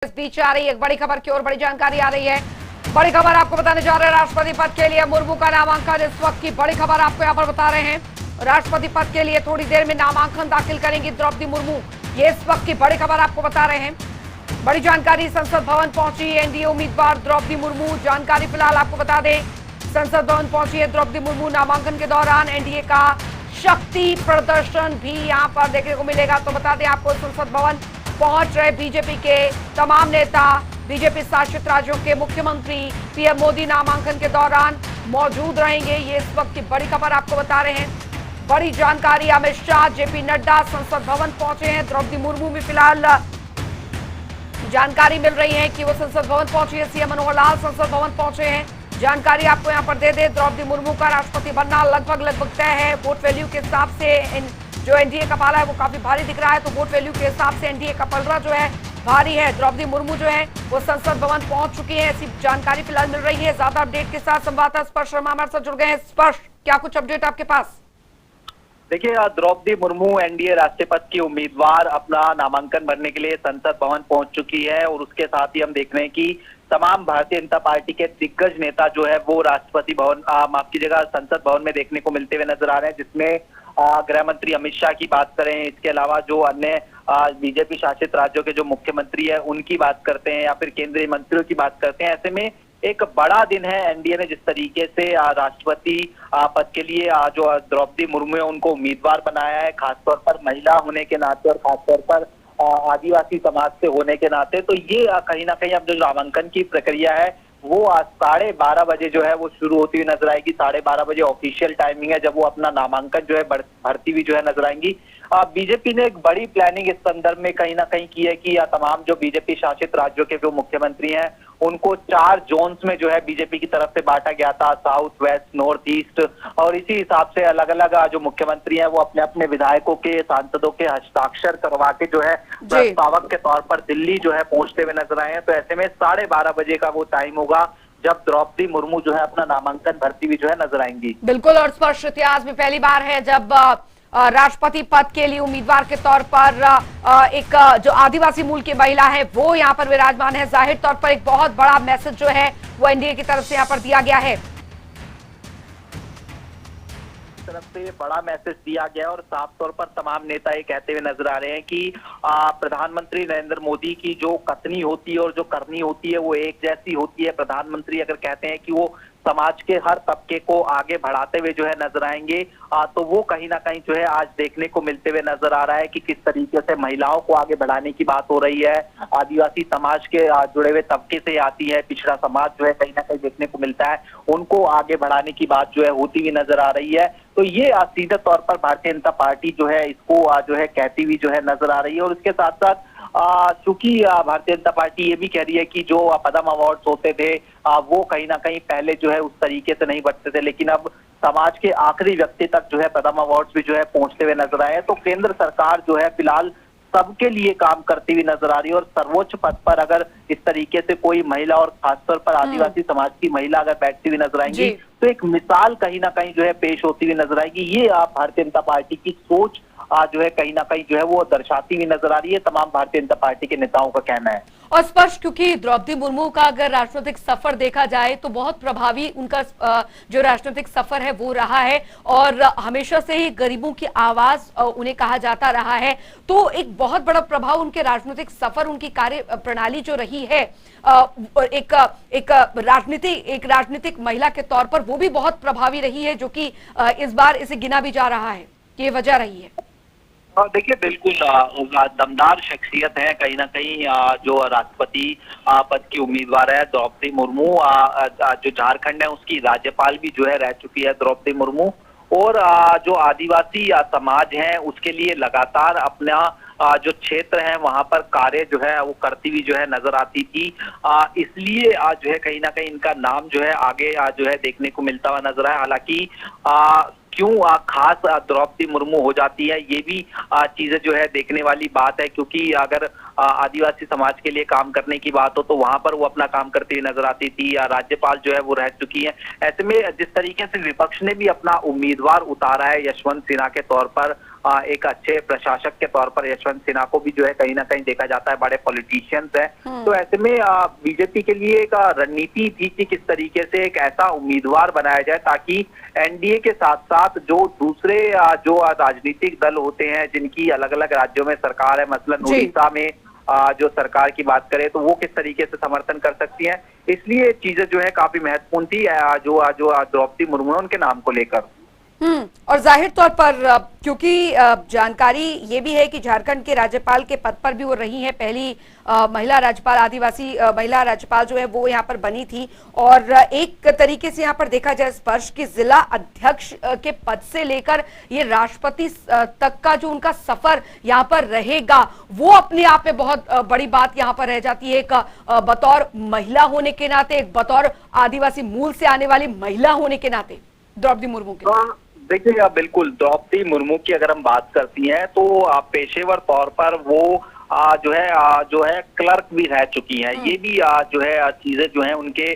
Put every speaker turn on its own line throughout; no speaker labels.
इस बीच आ रही एक बड़ी खबर की ओर बड़ी जानकारी आ रही है। बड़ी खबर आपको बताने जा रहे हैं। राष्ट्रपति पद के लिए मुर्मू का नामांकन, इस वक्त की बड़ी खबर आपको यहाँ पर बता रहे हैं। राष्ट्रपति पद के लिए थोड़ी देर में नामांकन दाखिल करेंगी द्रौपदी मुर्मू, ये इस वक्त की बड़ी खबर आपको बता रहे हैं। बड़ी जानकारी, संसद भवन पहुंची एनडीए उम्मीदवार द्रौपदी मुर्मू। जानकारी फिलहाल आपको बता दें, संसद भवन पहुंची है द्रौपदी मुर्मू। नामांकन के दौरान एनडीए का शक्ति प्रदर्शन भी यहाँ पर देखने को मिलेगा। तो बता दें आपको, संसद भवन पहुंच रहे बीजेपी के तमाम नेता, बीजेपी शासित राज्यों के मुख्यमंत्री, पीएम मोदी नामांकन के दौरान मौजूद रहेंगे, ये इस वक्त की बड़ी खबर आपको बता रहे हैं। बड़ी जानकारी, अमित शाह, जेपी नड्डा संसद भवन पहुंचे हैं। द्रौपदी मुर्मू भी फिलहाल जानकारी मिल रही है कि वो संसद भवन पहुंची है। सीएम मनोहर लाल संसद भवन पहुंचे हैं। जानकारी आपको यहां पर दे दे, द्रौपदी मुर्मू का राष्ट्रपति बनना लगभग तय है। वोट वैल्यू के हिसाब से जो एनडीए का पाला है वो काफी भारी दिख रहा है, तो वोट वैल्यू के हिसाब से एनडीए का पलड़ा जो है भारी है। द्रौपदी मुर्मू जो है वो संसद भवन पहुंच चुकी है, ऐसी जानकारी फिलहाल मिल रही है। ज्यादा अपडेट के साथ संवाददाता स्पर्श शर्मा हमारे साथ जुड़ गए हैं। स्पर्श, क्या कुछ अपडेट आपके पास?
देखिए, द्रौपदी मुर्मू एनडीए राष्ट्रीय पद की उम्मीदवार अपना नामांकन भरने के लिए संसद भवन पहुंच चुकी है और उसके साथ ही हम देख रहे हैं कि तमाम भारतीय जनता पार्टी के दिग्गज नेता जो है वो राष्ट्रपति भवन माफ कीजिएगा संसद भवन में देखने को मिलते हुए नजर आ रहे हैं, जिसमें गृह मंत्री अमित शाह की बात करें, इसके अलावा जो अन्य बीजेपी शासित राज्यों के जो मुख्यमंत्री है उनकी बात करते हैं या फिर केंद्रीय मंत्रियों की बात करते हैं। ऐसे में एक बड़ा दिन है। एनडीए ने जिस तरीके से राष्ट्रपति पद के लिए जो द्रौपदी मुर्मू है उनको उम्मीदवार बनाया है, खासतौर पर महिला होने के नाते और खासतौर पर आदिवासी समाज से होने के नाते, तो ये कहीं ना कहीं अब जो नामांकन की प्रक्रिया है वो आज 12:30 बजे जो है वो शुरू होती हुई नजर आएगी। 12:30 बजे ऑफिशियल टाइमिंग है जब वो अपना नामांकन जो है भरती हुई जो है नजर आएंगी। बीजेपी ने एक बड़ी प्लानिंग इस संदर्भ में कहीं ना कहीं की है कि तमाम जो बीजेपी शासित राज्यों के जो मुख्यमंत्री हैं उनको 4 जोन्स में जो है बीजेपी की तरफ से बांटा गया था, साउथ, वेस्ट, नॉर्थ ईस्ट, और इसी हिसाब से अलग अलग जो मुख्यमंत्री हैं वो अपने अपने विधायकों के, सांसदों के हस्ताक्षर करवा के जो है प्रस्तावक के तौर पर दिल्ली जो है पहुंचते हुए नजर आए हैं। तो ऐसे में 12:30 बजे का वो टाइम होगा जब द्रौपदी मुर्मू जो है अपना नामांकन भरती हुई जो है नजर आएंगी।
बिल्कुल, और स्पर्श इतिहास में पहली बार है जब राष्ट्रपति पद के लिए उम्मीदवार के तौर पर एक जो आदिवासी मूल की महिला है वो यहाँ पर विराजमान है। जाहिर तौर पर एक बहुत बड़ा मैसेज जो है वो एनडीए की तरफ से यहाँ पर दिया गया है,
तरफ से बड़ा मैसेज दिया गया और साफ तौर पर तमाम नेता ये कहते हुए नजर आ रहे हैं कि प्रधानमंत्री नरेंद्र मोदी की जो कथनी होती है और जो करनी होती है वो एक जैसी होती है। प्रधानमंत्री अगर कहते हैं कि वो समाज के हर तबके को आगे बढ़ाते हुए जो है नजर आएंगे, तो वो कहीं ना कहीं जो है आज देखने को मिलते हुए नजर आ रहा है कि किस तरीके से महिलाओं को आगे बढ़ाने की बात हो रही है। आदिवासी समाज के जुड़े हुए तबके से आती है, पिछड़ा समाज जो है कहीं ना कहीं देखने को मिलता है, उनको आगे बढ़ाने की बात जो है होती हुई नजर आ रही है। तो ये सीधे तौर पर भारतीय जनता पार्टी जो है इसको जो है कहती हुई जो है नजर आ रही है। और इसके साथ साथ चूंकि भारतीय जनता पार्टी ये भी कह रही है कि जो पद्म अवार्ड्स होते थे वो कहीं ना कहीं पहले जो है उस तरीके से नहीं बढ़ते थे, लेकिन अब समाज के आखिरी व्यक्ति तक जो है पद्म अवार्ड्स भी जो है पहुंचते हुए नजर आए हैं। तो केंद्र सरकार जो है फिलहाल सबके लिए काम करती हुई नजर आ रही है और सर्वोच्च पद पर अगर इस तरीके से कोई महिला और खासतौर पर आदिवासी समाज की महिला अगर बैठती हुई नजर आएंगी तो एक मिसाल कहीं ना कहीं जो है पेश होती हुई नजर आएगी। ये भारतीय जनता पार्टी की सोच जो है कहीं ना कहीं जो है वो दर्शाती हुई नजर आ रही है, तमाम भारतीय जनता पार्टी के नेताओं का कहना है।
और स्पष्ट, क्योंकि द्रौपदी मुर्मू का अगर राजनीतिक सफर देखा जाए तो बहुत प्रभावी उनका जो राजनीतिक सफर है वो रहा है और हमेशा से ही गरीबों की आवाज उन्हें कहा जाता रहा है। तो एक बहुत बड़ा प्रभाव उनके राजनीतिक सफर, उनकी कार्य प्रणाली जो रही है एक राजनीतिक महिला के तौर पर वो भी बहुत प्रभावी रही है, जो कि इस बार इसे गिना भी जा रहा है कि ये वजह रही है।
देखिए, बिल्कुल दमदार शख्सियत है कहीं ना कहीं जो राष्ट्रपति पद की उम्मीदवार है द्रौपदी मुर्मू। जो झारखंड है उसकी राज्यपाल भी जो है रह चुकी है द्रौपदी मुर्मू, और जो आदिवासी समाज है उसके लिए लगातार अपना जो क्षेत्र है वहां पर कार्य जो है वो करती हुई जो है नजर आती थी। इसलिए जो है कहीं ना कहीं इनका नाम जो है आगे जो है देखने को मिलता हुआ नजर आया। हालांकि क्यों खास द्रौपदी मुर्मू हो जाती है ये भी चीजें जो है देखने वाली बात है, क्योंकि अगर आदिवासी समाज के लिए काम करने की बात हो तो वहां पर वो अपना काम करती हुई नजर आती थी। राज्यपाल जो है वो रह चुकी है। ऐसे में जिस तरीके से विपक्ष ने भी अपना उम्मीदवार उतारा है यशवंत सिन्हा के तौर पर एक अच्छे प्रशासक के तौर पर यशवंत सिन्हा को भी जो है कहीं ना कहीं देखा जाता है, बड़े पॉलिटिशियंस हैं। तो ऐसे में बीजेपी के लिए एक रणनीति थी कि किस तरीके से एक ऐसा उम्मीदवार बनाया जाए ताकि एनडीए के साथ साथ जो दूसरे जो राजनीतिक दल होते हैं जिनकी अलग अलग राज्यों में सरकार है, मसलन उड़ीसा में जो सरकार की बात करें तो वो किस तरीके से समर्थन कर सकती है, इसलिए चीजें जो है काफी महत्वपूर्ण थी जो जो द्रौपदी मुर्मू है उनके नाम को लेकर।
और जाहिर तौर पर क्योंकि जानकारी ये भी है कि झारखंड के राज्यपाल के पद पर भी वो रही हैं, पहली महिला राज्यपाल, आदिवासी महिला राज्यपाल जो है वो यहाँ पर बनी थी। और एक तरीके से यहाँ पर देखा जाए स्पर्श की जिला अध्यक्ष के पद से लेकर ये राष्ट्रपति तक का जो उनका सफर यहाँ पर रहेगा वो अपने आप में बहुत बड़ी बात यहाँ पर रह जाती है। एक बतौर महिला होने के नाते, एक बतौर आदिवासी मूल से आने वाली महिला होने के नाते द्रौपदी मुर्मू के
देखिए बिल्कुल, द्रौपदी मुर्मू की अगर हम बात करती हैं तो पेशेवर तौर पर वो जो है क्लर्क भी रह चुकी हैं। ये भी जो है चीजें जो है उनके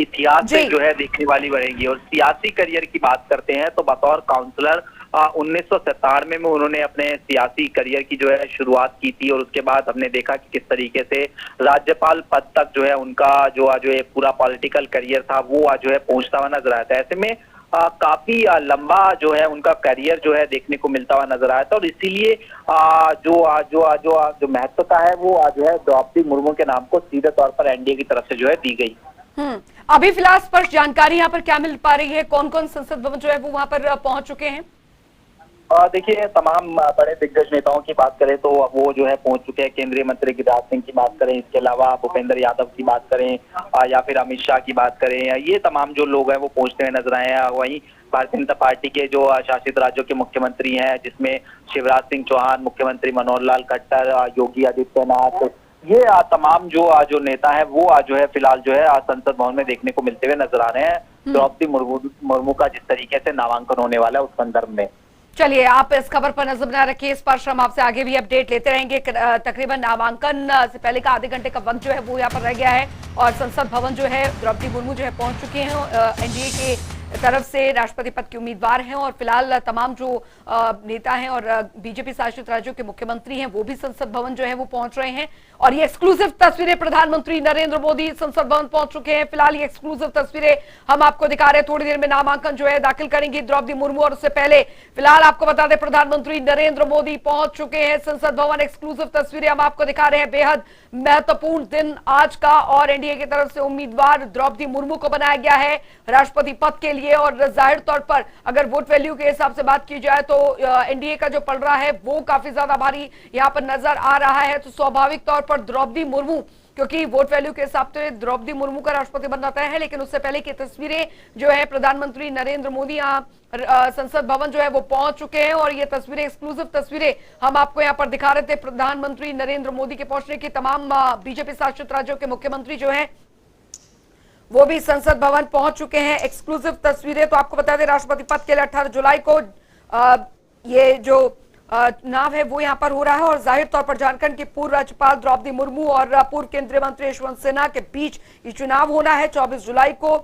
इतिहास से जो है देखने वाली बनेगी। और सियासी करियर की बात करते हैं तो बतौर काउंसलर 1997 में उन्होंने अपने सियासी करियर की जो है शुरुआत की थी और उसके बाद हमने देखा कि किस तरीके से राज्यपाल पद तक जो है उनका जो एक पूरा पॉलिटिकल करियर था वो जो है पहुंचता हुआ नजर आता है। ऐसे में काफी लंबा जो है उनका करियर जो है देखने को मिलता हुआ नजर आया था और इसीलिए जो महत्वता है वो जो है द्रौपदी मुर्मू के नाम को सीधे तौर पर एनडीए की तरफ से जो है दी गई।
अभी फिलहाल स्पष्ट जानकारी यहाँ पर क्या मिल पा रही है, कौन कौन संसद भवन जो है वो वहां पर पहुंच चुके हैं?
देखिए, तमाम बड़े दिग्गज नेताओं की बात करें तो वो जो है पहुंच चुके हैं। केंद्रीय मंत्री गिरिराज सिंह की बात करें, इसके अलावा भूपेंद्र यादव की बात करें या फिर अमित शाह की बात करें, ये तमाम जो लोग हैं वो पहुंचते हुए नजर आए हैं। वहीं भारतीय जनता पार्टी के जो शासित राज्यों के मुख्यमंत्री हैं जिसमें शिवराज सिंह चौहान, मुख्यमंत्री मनोहर लाल खट्टर, योगी आदित्यनाथ, ये तमाम जो नेता है वो जो है फिलहाल जो है संसद भवन में देखने को मिलते हुए नजर आ रहे हैं। द्रौपदी मुर्मू का जिस तरीके से नामांकन होने वाला है उस संदर्भ में।
चलिए, आप इस खबर पर नजर बना रखिए, इस पर हम आपसे आगे भी अपडेट लेते रहेंगे। तकरीबन नामांकन से पहले का आधे घंटे का वक्त जो है वो यहाँ पर रह गया है और संसद भवन जो है द्रौपदी मुर्मू जो है पहुंच चुके हैं। एनडीए के तरफ से राष्ट्रपति पद के उम्मीदवार हैं और फिलहाल तमाम जो नेता हैं और बीजेपी शासित राज्यों के मुख्यमंत्री हैं वो भी संसद भवन जो है वो पहुंच रहे हैं। और ये एक्सक्लूसिव तस्वीरें, प्रधानमंत्री नरेंद्र मोदी संसद भवन पहुंच चुके हैं। फिलहाल ये एक्सक्लूसिव तस्वीरें हम आपको दिखा रहे हैं। थोड़ी देर में नामांकन जो है दाखिल करेंगी द्रौपदी मुर्मू और उससे पहले फिलहाल आपको बता दें प्रधानमंत्री नरेंद्र मोदी पहुंच चुके हैं संसद भवन। एक्सक्लूसिव तस्वीरें हम आपको दिखा रहे हैं। बेहद महत्वपूर्ण दिन आज का और एनडीए की तरफ से उम्मीदवार द्रौपदी मुर्मू को बनाया गया है राष्ट्रपति पद के लिए। और जाहिर तौर पर अगर वोट वैल्यू के हिसाब से बात की जाए तो एनडीए का जो पलड़ा है वो काफी ज्यादा भारी यहां पर नजर आ रहा है। तो स्वाभाविक तौर पर द्रौपदी मुर्मू, क्योंकि वोट वैल्यू के हिसाब से द्रौपदी मुर्मू का राष्ट्रपति बनना तय है, लेकिन उससे पहले की तस्वीरें जो है प्रधानमंत्री नरेंद्र मोदी यहाँ संसद भवन जो है वो पहुंच चुके हैं और ये तस्वीरें, एक्सक्लूसिव तस्वीरें हम आपको यहाँ पर दिखा रहे थे। प्रधानमंत्री नरेंद्र मोदी के पहुंचने की तमाम बीजेपी शासित राज्यों के मुख्यमंत्री जो है वो भी संसद भवन पहुंच चुके हैं। एक्सक्लूसिव तस्वीरें तो आपको बता दें राष्ट्रपति पद के लिए 18 जुलाई को ये जो चुनाव है वो यहाँ पर हो रहा है और जाहिर तौर पर झारखंड की पूर्व राज्यपाल द्रौपदी मुर्मू और पूर्व केंद्रीय मंत्री यशवंत सिन्हा के बीच ये चुनाव होना है। 24 जुलाई को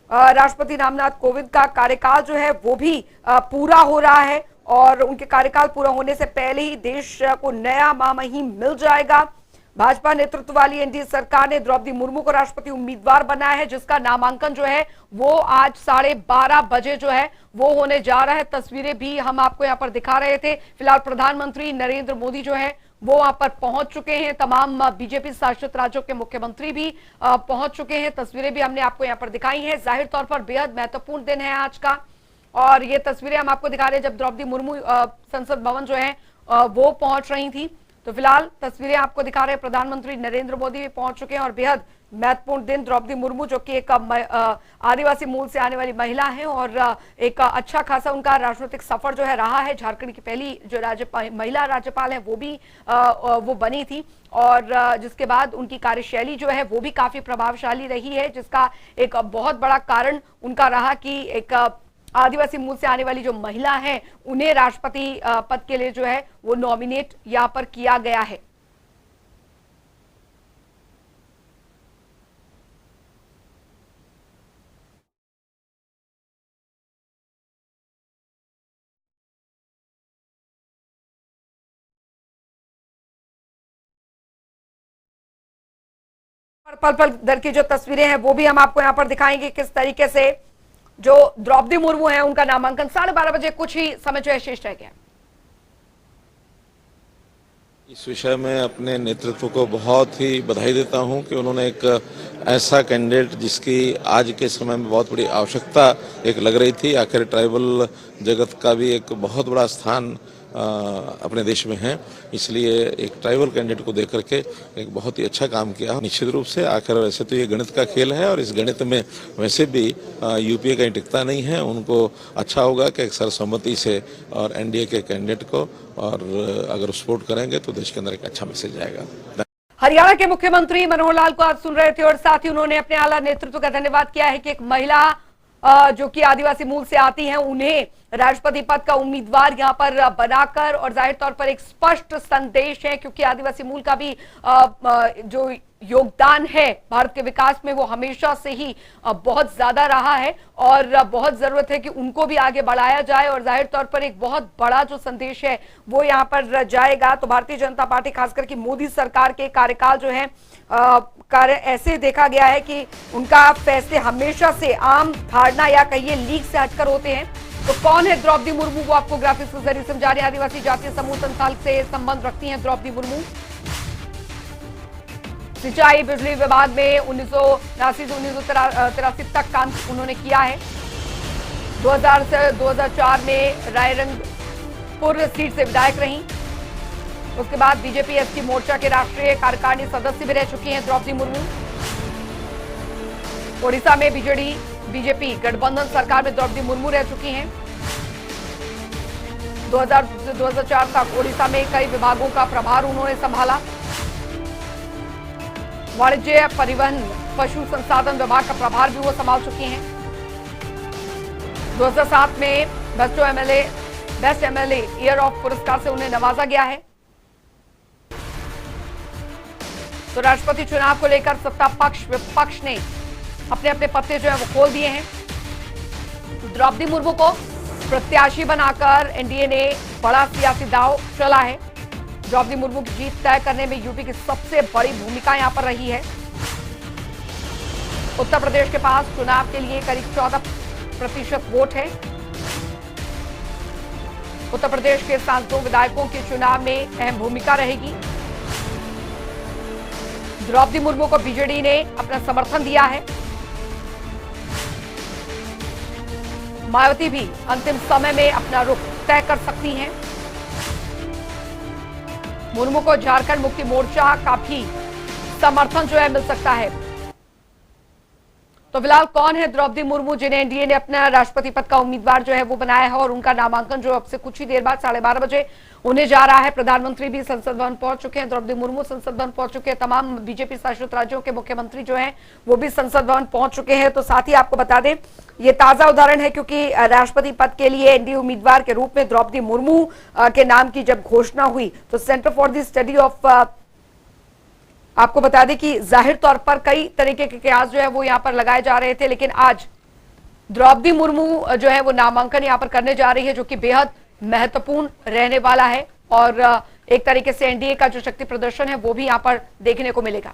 राष्ट्रपति रामनाथ कोविंद का कार्यकाल जो है वो भी पूरा हो रहा है और उनके कार्यकाल पूरा होने से पहले ही देश को नया महामहिम मिल जाएगा। भाजपा नेतृत्व वाली एनडीए सरकार ने द्रौपदी मुर्मू को राष्ट्रपति उम्मीदवार बनाया है जिसका नामांकन जो है वो आज 12:30 बजे जो है वो होने जा रहा है। तस्वीरें भी हम आपको यहाँ पर दिखा रहे थे। फिलहाल प्रधानमंत्री नरेंद्र मोदी जो है वो वहां पर पहुंच चुके हैं। तमाम बीजेपी शासित राज्यों के मुख्यमंत्री भी पहुंच चुके हैं। तस्वीरें भी हमने आपको यहाँ पर दिखाई हैं। जाहिर तौर पर बेहद महत्वपूर्ण दिन है आज का और ये तस्वीरें हम आपको दिखा रहे हैं जब द्रौपदी मुर्मू संसद भवन जो है वो पहुंच रही थी। तो फिलहाल तस्वीरें आपको दिखा रहे हैं प्रधानमंत्री नरेंद्र मोदी भी पहुंच चुके हैं और बेहद महत्वपूर्ण दिन। द्रौपदी मुर्मू जो कि एक आदिवासी मूल से आने वाली महिला है और एक अच्छा खासा उनका राजनीतिक सफर जो है रहा है। झारखंड की पहली जो महिला राज्यपाल है वो भी वो बनी थी और जिसके बाद उनकी कार्यशैली जो है वो भी काफी प्रभावशाली रही है, जिसका एक बहुत बड़ा कारण उनका रहा कि एक आदिवासी मूल से आने वाली जो महिला है उन्हें राष्ट्रपति पद के लिए जो है वो नॉमिनेट यहां पर किया गया है। पल पल दर की जो तस्वीरें हैं वो भी हम आपको यहाँ पर दिखाएंगे, किस तरीके से जो द्रौपदी मुर्मू है उनका नामांकन 12:30 बजे कुछ ही समय जो है शेष रह गया।
इस विषय में अपने नेतृत्व को बहुत ही बधाई देता हूं कि उन्होंने एक ऐसा कैंडिडेट जिसकी आज के समय में बहुत बड़ी आवश्यकता एक लग रही थी, आखिर ट्राइबल जगत का भी एक बहुत बड़ा स्थान अपने देश में है, इसलिए एक ट्राइबल कैंडिडेट को देकर के एक बहुत ही अच्छा काम किया। निश्चित रूप से आखिर वैसे तो ये गणित का खेल है और इस गणित में वैसे भी यूपीए कहीं टिकता नहीं है। उनको अच्छा होगा कि एक सर्वसम्मति से और एनडीए के कैंडिडेट को और अगर सपोर्ट करेंगे तो देश के अंदर एक अच्छा मैसेज आएगा।
हरियाणा के मुख्यमंत्री मनोहर लाल को आज सुन रहे थे और साथ ही उन्होंने अपने आला नेतृत्व का धन्यवाद किया है कि एक महिला जो कि आदिवासी मूल से आती हैं उन्हें राष्ट्रपति पद का उम्मीदवार यहां पर बनाकर, और जाहिर तौर पर एक स्पष्ट संदेश है क्योंकि आदिवासी मूल का भी जो योगदान है भारत के विकास में वो हमेशा से ही बहुत ज्यादा रहा है और बहुत जरूरत है कि उनको भी आगे बढ़ाया जाए और जाहिर तौर पर एक बहुत बड़ा जो संदेश है वो यहां पर जाएगा। तो भारतीय जनता पार्टी खासकर कि मोदी सरकार के कार्यकाल जो है कार्य ऐसे देखा गया है कि उनका फैसले हमेशा से आम धारणा या कहिए लीक से हटकर होते हैं। तो कौन है द्रौपदी मुर्मू, वो आपको ग्राफिक्स के जरिए समझा रहे हैं। आदिवासी जातीय समूह संस्थान से संबंध रखती हैं द्रौपदी मुर्मू। सिंचाई बिजली विभाग में 1989 से 1983 तक काम उन्होंने किया है। 2000 से 2004 में रायरंगपुर सीट से विधायक रहीं। उसके बाद बीजेपी एसटी मोर्चा के राष्ट्रीय कार्यकारिणी सदस्य भी रह चुकी हैं द्रौपदी मुर्मू। ओडिशा में बीजेपी गठबंधन सरकार में द्रौपदी मुर्मू रह चुकी हैं। 2000 से 2004 तक ओडिशा में कई विभागों का प्रभार उन्होंने संभाला। वाणिज्य, परिवहन, पशु संसाधन विभाग का प्रभार भी वो संभाल चुकी हैं। 2007 में बेस्ट एमएलए ईयर ऑफ पुरस्कार से उन्हें नवाजा गया है। तो राष्ट्रपति चुनाव को लेकर सत्ता पक्ष विपक्ष ने अपने अपने पत्ते जो है वो खोल दिए हैं। तो द्रौपदी मुर्मू को प्रत्याशी बनाकर एनडीए ने बड़ा सियासी दांव चला है। द्रौपदी मुर्मू की जीत तय करने में यूपी की सबसे बड़ी भूमिका यहां पर रही है। उत्तर प्रदेश के पास चुनाव के लिए करीब 14% वोट है। उत्तर प्रदेश के सांसदों विधायकों के चुनाव में अहम भूमिका रहेगी। द्रौपदी मुर्मू को बीजेडी ने अपना समर्थन दिया है। मायावती भी अंतिम समय में अपना रुख तय कर सकती हैं। मुर्मू को झारखंड मुक्ति मोर्चा का भी समर्थन जो है मिल सकता है। तो फिलहाल कौन है द्रौपदी मुर्मू जिन्हें एनडीए ने अपना राष्ट्रपति पद का उम्मीदवार जो है वो बनाया है और उनका नामांकन जो अब से कुछ ही देर बाद 12:30 बजे होने जा रहा है। प्रधानमंत्री भी संसद भवन पहुंच चुके हैं, द्रौपदी मुर्मू संसद भवन पहुंच चुके हैं, तमाम बीजेपी शासित राज्यों के मुख्यमंत्री जो हैं वो भी संसद भवन पहुंच चुके हैं। तो साथ ही आपको बता दें ये ताजा उदाहरण है क्योंकि राष्ट्रपति पद के लिए एनडीए उम्मीदवार के रूप में द्रौपदी मुर्मू के नाम की जब घोषणा हुई तो centre for the study of आपको बता दें कि जाहिर तौर पर कई तरीके के कयास जो है वो यहाँ पर लगाए जा रहे थे, लेकिन आज द्रौपदी मुर्मू जो है वो नामांकन यहाँ पर करने जा रही है जो कि बेहद महत्वपूर्ण रहने वाला है और एक तरीके से एनडीए का जो शक्ति प्रदर्शन है वो भी यहाँ पर देखने को मिलेगा।